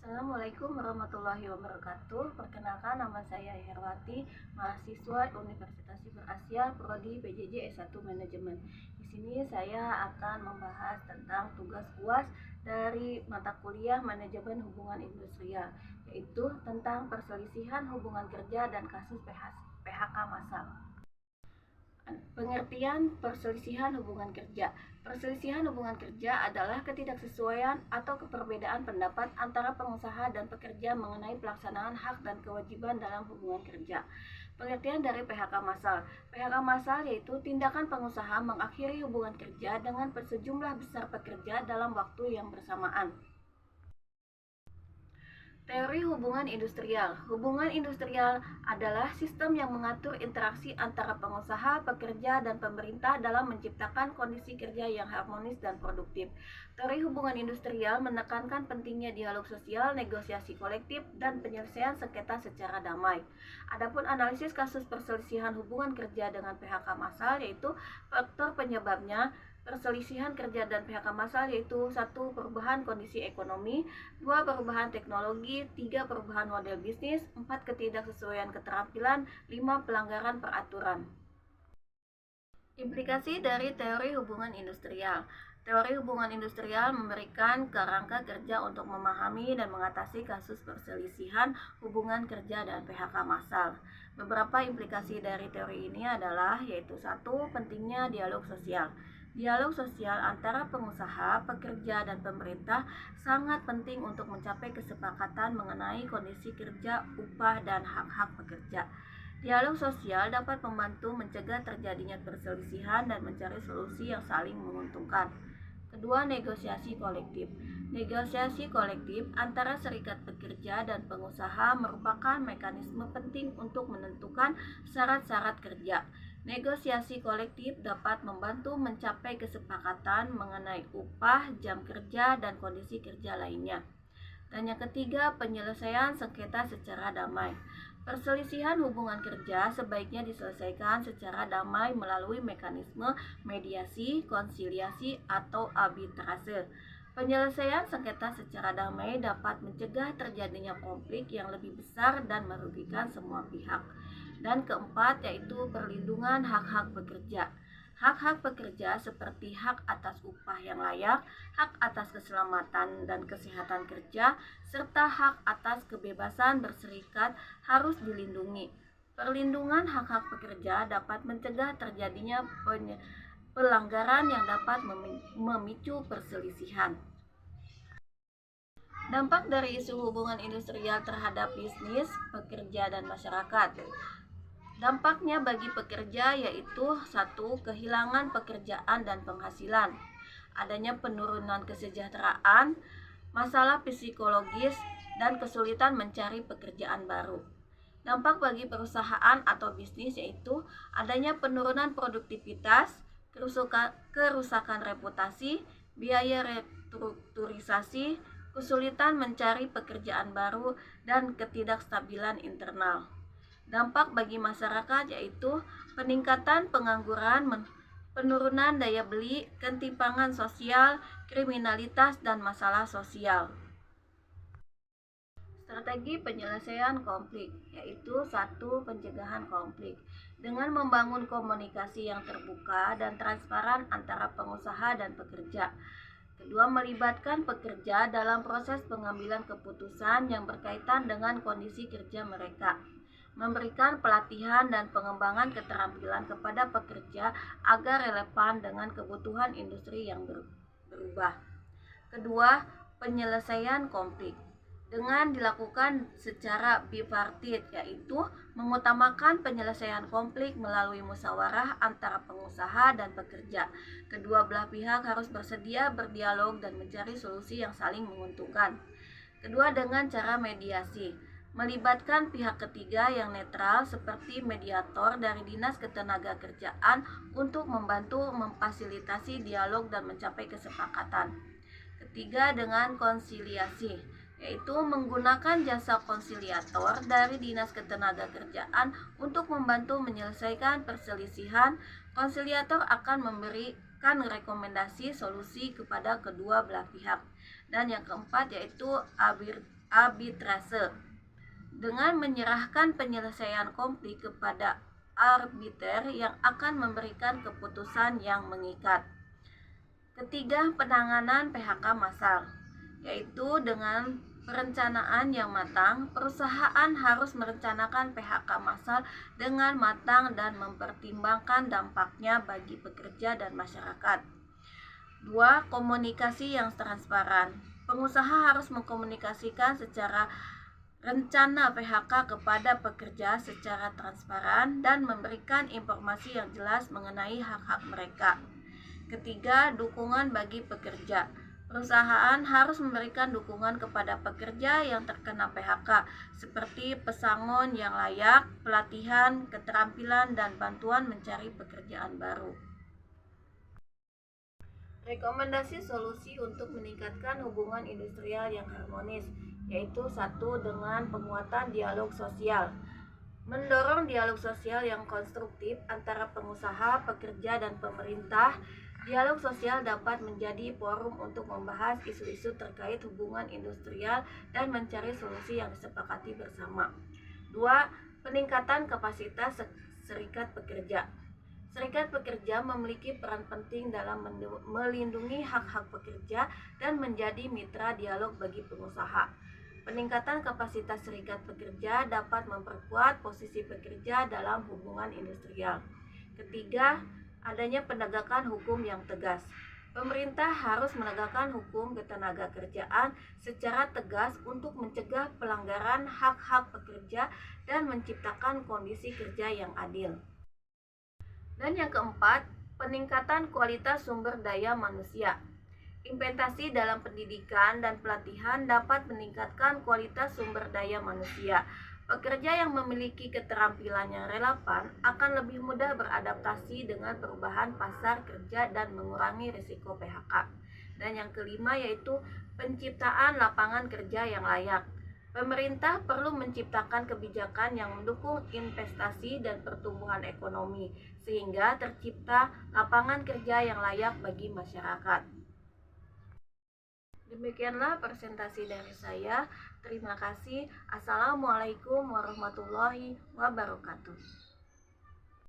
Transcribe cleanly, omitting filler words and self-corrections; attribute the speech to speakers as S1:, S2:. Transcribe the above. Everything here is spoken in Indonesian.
S1: Assalamualaikum warahmatullahi wabarakatuh. Perkenalkan, nama saya Herwati, mahasiswa Universitas Siber Asia, Prodi PJJ S1 Manajemen. Di sini saya akan membahas tentang tugas UAS dari mata kuliah Manajemen Hubungan Industrial, yaitu tentang perselisihan hubungan kerja dan kasus PHK massal. Pengertian perselisihan hubungan kerja. Perselisihan hubungan kerja adalah ketidaksesuaian atau perbedaan pendapat antara pengusaha dan pekerja mengenai pelaksanaan hak dan kewajiban dalam hubungan kerja. Pengertian dari PHK massal. PHK massal yaitu tindakan pengusaha mengakhiri hubungan kerja dengan sejumlah besar pekerja dalam waktu yang bersamaan. Teori hubungan industrial. Hubungan industrial adalah sistem yang mengatur interaksi antara pengusaha, pekerja, dan pemerintah dalam menciptakan kondisi kerja yang harmonis dan produktif. Teori hubungan industrial menekankan pentingnya dialog sosial, negosiasi kolektif, dan penyelesaian sengketa secara damai. Adapun analisis kasus perselisihan hubungan kerja dengan PHK massal yaitu faktor penyebabnya perselisihan kerja dan PHK massal yaitu 1. Perubahan kondisi ekonomi, 2. Perubahan teknologi, 3. Perubahan model bisnis, 4. Ketidaksesuaian keterampilan, 5. Pelanggaran peraturan. Implikasi dari teori hubungan industrial. Teori hubungan industrial memberikan kerangka kerja untuk memahami dan mengatasi kasus perselisihan hubungan kerja dan PHK massal. Beberapa implikasi dari teori ini adalah yaitu 1. Pentingnya dialog sosial. Dialog sosial antara pengusaha, pekerja, dan pemerintah sangat penting untuk mencapai kesepakatan mengenai kondisi kerja, upah, dan hak-hak pekerja. Dialog sosial dapat membantu mencegah terjadinya perselisihan dan mencari solusi yang saling menguntungkan. Kedua, negosiasi kolektif. Negosiasi kolektif antara serikat pekerja dan pengusaha merupakan mekanisme penting untuk menentukan syarat-syarat kerja. Negosiasi kolektif dapat membantu mencapai kesepakatan mengenai upah, jam kerja, dan kondisi kerja lainnya. Dan yang ketiga, penyelesaian sengketa secara damai. Perselisihan hubungan kerja sebaiknya diselesaikan secara damai melalui mekanisme mediasi, konsiliasi, atau arbitrase. Penyelesaian sengketa secara damai dapat mencegah terjadinya konflik yang lebih besar dan merugikan semua pihak. Dan keempat, yaitu perlindungan hak-hak pekerja. Hak-hak pekerja seperti hak atas upah yang layak, hak atas keselamatan dan kesehatan kerja, serta hak atas kebebasan berserikat harus dilindungi. Perlindungan hak-hak pekerja dapat mencegah terjadinya pelanggaran yang dapat memicu perselisihan. Dampak dari isu hubungan industrial terhadap bisnis, pekerja, dan masyarakat. Dampaknya bagi pekerja yaitu 1. Kehilangan pekerjaan dan penghasilan, adanya penurunan kesejahteraan, masalah psikologis, dan kesulitan mencari pekerjaan baru. Dampak bagi perusahaan atau bisnis yaitu adanya penurunan produktivitas, kerusakan reputasi, biaya restrukturisasi, kesulitan mencari pekerjaan baru, dan ketidakstabilan internal. Dampak bagi masyarakat yaitu peningkatan pengangguran, penurunan daya beli, ketimpangan sosial, kriminalitas, dan masalah sosial. Strategi penyelesaian konflik yaitu 1. Pencegahan konflik dengan membangun komunikasi yang terbuka dan transparan antara pengusaha dan pekerja. Kedua, melibatkan pekerja dalam proses pengambilan keputusan yang berkaitan dengan kondisi kerja mereka. Memberikan pelatihan dan pengembangan keterampilan kepada pekerja agar relevan dengan kebutuhan industri yang berubah. Kedua, penyelesaian konflik dengan dilakukan secara bipartit, yaitu mengutamakan penyelesaian konflik melalui musyawarah antara pengusaha dan pekerja. Kedua belah pihak harus bersedia berdialog dan mencari solusi yang saling menguntungkan. Kedua, dengan cara mediasi, melibatkan pihak ketiga yang netral seperti mediator dari Dinas Ketenagakerjaan untuk membantu memfasilitasi dialog dan mencapai kesepakatan. Ketiga, dengan konsiliasi, yaitu menggunakan jasa konsiliator dari Dinas Ketenagakerjaan untuk membantu menyelesaikan perselisihan. Konsiliator akan memberikan rekomendasi solusi kepada kedua belah pihak. Dan yang keempat yaitu arbitrase. Dengan menyerahkan penyelesaian konflik kepada arbiter yang akan memberikan keputusan yang mengikat. Ketiga, penanganan PHK massal, yaitu dengan perencanaan yang matang, perusahaan harus merencanakan PHK massal dengan matang dan mempertimbangkan dampaknya bagi pekerja dan masyarakat. Dua, komunikasi yang transparan. Pengusaha harus mengkomunikasikan secara rencana PHK kepada pekerja secara transparan dan memberikan informasi yang jelas mengenai hak-hak mereka. Ketiga, dukungan bagi pekerja. Perusahaan harus memberikan dukungan kepada pekerja yang terkena PHK, seperti pesangon yang layak, pelatihan, keterampilan, dan bantuan mencari pekerjaan baru. Rekomendasi solusi untuk meningkatkan hubungan industrial yang harmonis, yaitu satu, dengan penguatan dialog sosial. Mendorong dialog sosial yang konstruktif antara pengusaha, pekerja, dan pemerintah. Dialog sosial dapat menjadi forum untuk membahas isu-isu terkait hubungan industrial dan mencari solusi yang disepakati bersama. 2. Peningkatan kapasitas serikat pekerja. Serikat pekerja memiliki peran penting dalam melindungi hak-hak pekerja dan menjadi mitra dialog bagi pengusaha. Peningkatan kapasitas serikat pekerja dapat memperkuat posisi pekerja dalam hubungan industrial. Ketiga, adanya penegakan hukum yang tegas. Pemerintah harus menegakkan hukum ketenagakerjaan secara tegas untuk mencegah pelanggaran hak-hak pekerja dan menciptakan kondisi kerja yang adil. Dan yang keempat, peningkatan kualitas sumber daya manusia. Investasi dalam pendidikan dan pelatihan dapat meningkatkan kualitas sumber daya manusia. Pekerja yang memiliki keterampilan yang relevan akan lebih mudah beradaptasi dengan perubahan pasar kerja dan mengurangi risiko PHK. Dan yang kelima yaitu penciptaan lapangan kerja yang layak. Pemerintah perlu menciptakan kebijakan yang mendukung investasi dan pertumbuhan ekonomi, sehingga tercipta lapangan kerja yang layak bagi masyarakat. Demikianlah presentasi dari saya. Terima kasih. Assalamualaikum warahmatullahi wabarakatuh.